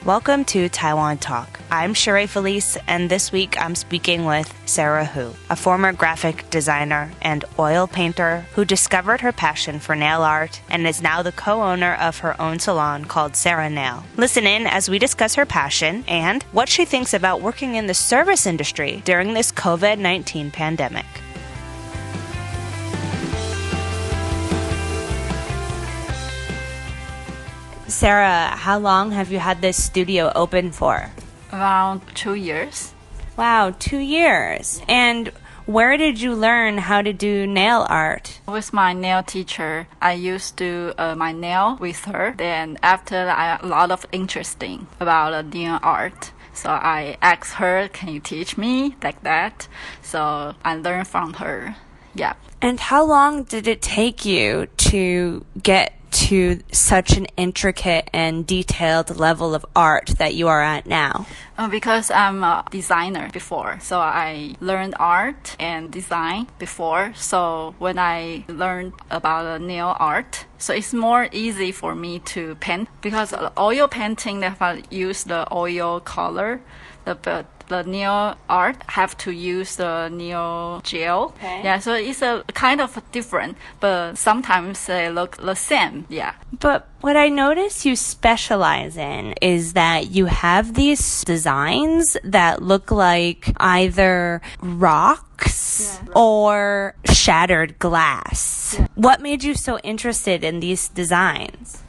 Welcome to Taiwan Talk. I'm Sheree Felice, and this week I'm speaking with Sara Hu, a former graphic designer and oil painter who discovered her passion for nail art and is now the co-owner of her own salon called Sara Nail. Listen in as we discuss her passion and what she thinks about working in the service industry during this COVID-19 pandemic. Sara, how long have you had this studio open for? Around 2 years. Wow, 2 years. And where did you learn how to do nail art? With my nail teacher, I used to do my nail with her. Then after a lot of interesting about nail art. So I asked her, can you teach me like that? So I learned from her. Yeah. And how long did it take you to get to such an intricate and detailed level of art that you are at now? Because I'm a designer before, so I learned art and design before. So when I learned about nail art, so it's more easy for me to paint because oil painting, they have use the oil color, the nail art have to use the nail gel. Okay. Yeah, so it's a kind of different, but sometimes they look the same. Yeah. But what I notice you specialize in is that you have these designs that look like either rocks or shattered glass. Yeah. What made you so interested in these designs?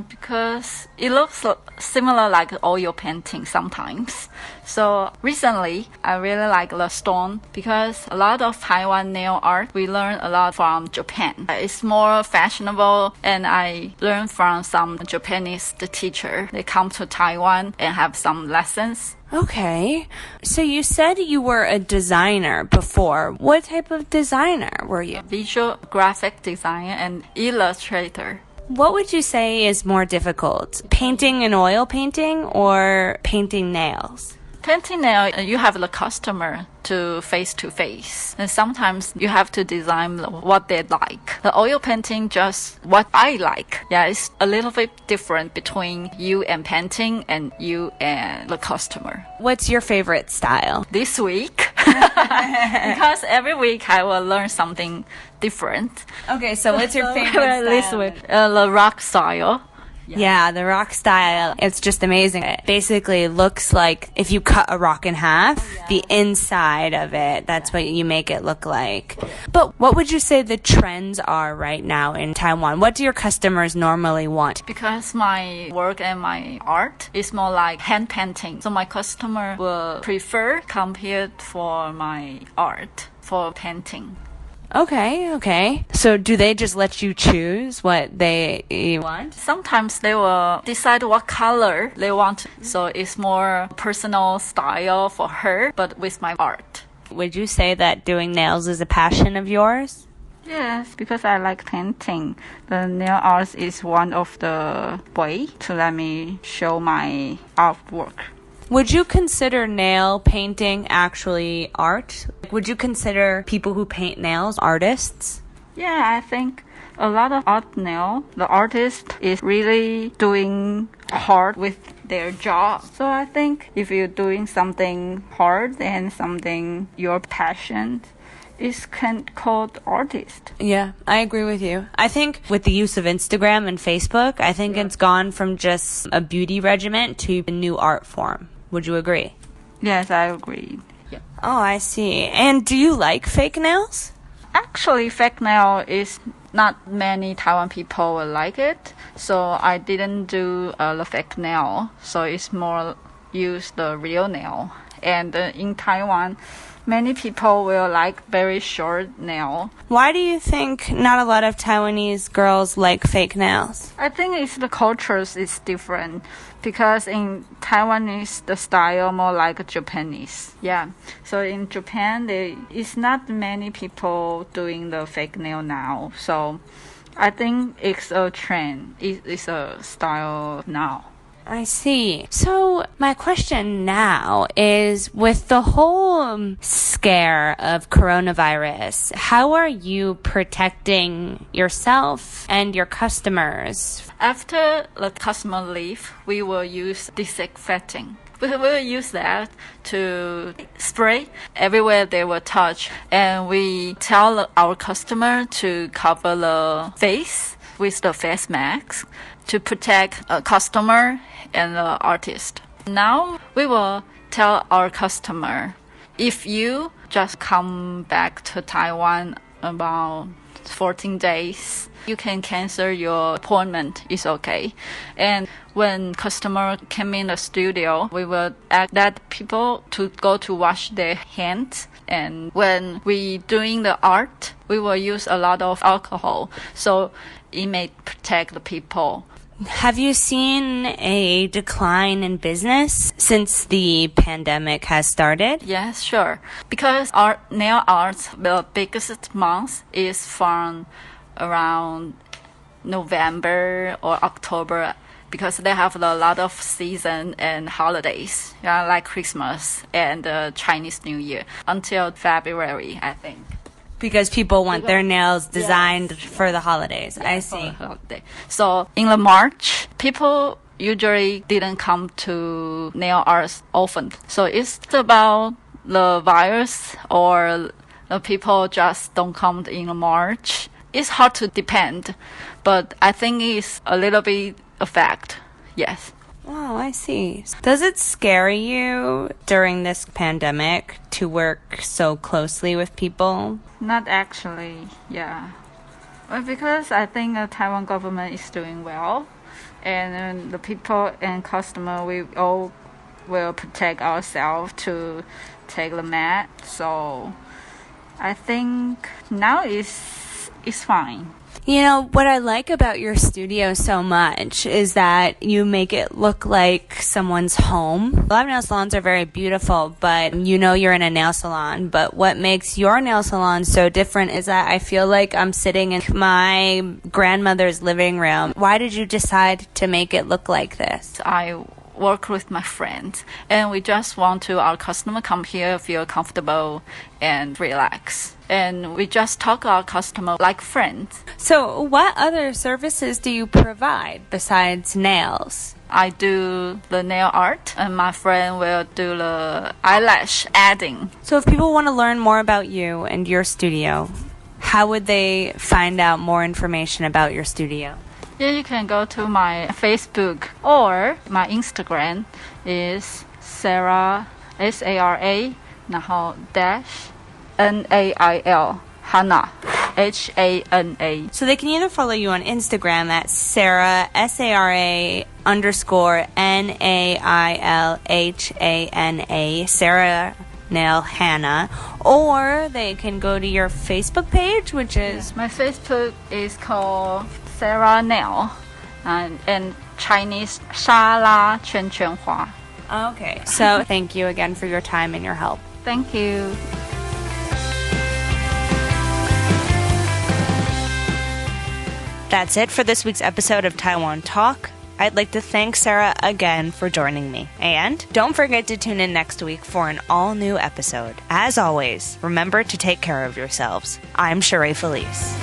Because it looks similar like oil painting sometimes. So recently, I really like the stone because a lot of Taiwan nail art, we learn a lot from Japan. It's more fashionable and I learned from some Japanese teacher. They come to Taiwan and have some lessons. Okay. So you said you were a designer before. What type of designer were you? Visual graphic designer and illustrator. What would you say is more difficult, painting an oil painting or painting nails? Painting nail, you have the customer to face. And sometimes you have to design what they like. The oil painting, just what I like. Yeah, it's a little bit different between you and painting and you and the customer. What's your favorite style? This week, because every week I will learn something different. Okay, so what's your favorite style? This week, the rock style. Yeah, the rock style, it's just amazing. It basically looks like if you cut a rock in half, the inside of it, that's what you make it look like. But what would you say the trends are right now in Taiwan? What do your customers normally want? Because my work and my art is more like hand painting, so my customer will prefer compared for my art for painting. Okay. So do they just let you choose what they want? Sometimes they will decide what color they want. So it's more personal style for her, but with my art. Would you say that doing nails is a passion of yours? Yes, because I like painting. The nail art is one of the way to let me show my artwork. Would you consider nail painting actually art? Would you consider people who paint nails artists? Yeah, I think a lot of the artist is really doing hard with their job. So I think if you're doing something hard and something your passion, is called artist. Yeah, I agree with you. I think with the use of Instagram and Facebook, I think it's gone from just a beauty regimen to a new art form. Would you agree? Yes, I agree. Yeah. Oh, I see. And do you like fake nails? Actually, fake nail is not many Taiwan people will like it. So I didn't do the fake nail. So it's more use the real nail. And in Taiwan, many people will like very short nail. Why do you think not a lot of Taiwanese girls like fake nails? I think it's the cultures is different because in Taiwanese the style more like Japanese. Yeah. So in Japan it's not many people doing the fake nail now. So I think it's a trend. It's a style now. I see. So my question now is, with the whole scare of coronavirus, how are you protecting yourself and your customers? After the customer leave, we will use disinfecting. We will use that to spray everywhere they will touch. And we tell our customer to cover the face with the face mask to protect a customer and the artist. Now we will tell our customer, if you just come back to Taiwan about 14 days, you can cancel your appointment. It's okay. And when customer came in the studio, we will ask that people to go to wash their hands. And when we doing the art, we will use a lot of alcohol, so it may protect the people. Have you seen a decline in business since the pandemic has started? Yes, sure. Because our nail art, the biggest month is from around November or October, because they have a lot of season and holidays, like Christmas and Chinese New Year, until February, I think. Because people want their nails designed for the holidays. I see. So in the March, people usually didn't come to nail art often. So it's about the virus, or the people just don't come in March. It's hard to depend, but I think it's a little bit a fact. Yes. Oh, I see. Does it scare you during this pandemic to work so closely with people? Not actually, yeah. Well, because I think the Taiwan government is doing well, and the people and customer, we all will protect ourselves to take the mat. So I think now it's fine. You know, what I like about your studio so much is that you make it look like someone's home. A lot of nail salons are very beautiful, but you know you're in a nail salon. But what makes your nail salon so different is that I feel like I'm sitting in my grandmother's living room. Why did you decide to make it look like this? I work with my friends, and we just want our customer come here, feel comfortable and relax. And we just talk to our customer like friends. So what other services do you provide besides nails? I do the nail art, and my friend will do the eyelash adding. So if people want to learn more about you and your studio, how would they find out more information about your studio? Yeah, you can go to my Facebook, or my Instagram is Sara, SARA, 然后 dash NAIL, Hana, HANA. So they can either follow you on Instagram at Sara, SARA _ NAILHANA, Sara Nail Hannah, or they can go to your Facebook page, which is... My Facebook is called Sara Nail, and Chinese 沙拉圈圈花. Okay, so thank you again for your time and your help. Thank you. That's it for this week's episode of Taiwan Talk. I'd like to thank Sara again for joining me. And don't forget to tune in next week for an all-new episode. As always, remember to take care of yourselves. I'm Sara Felice.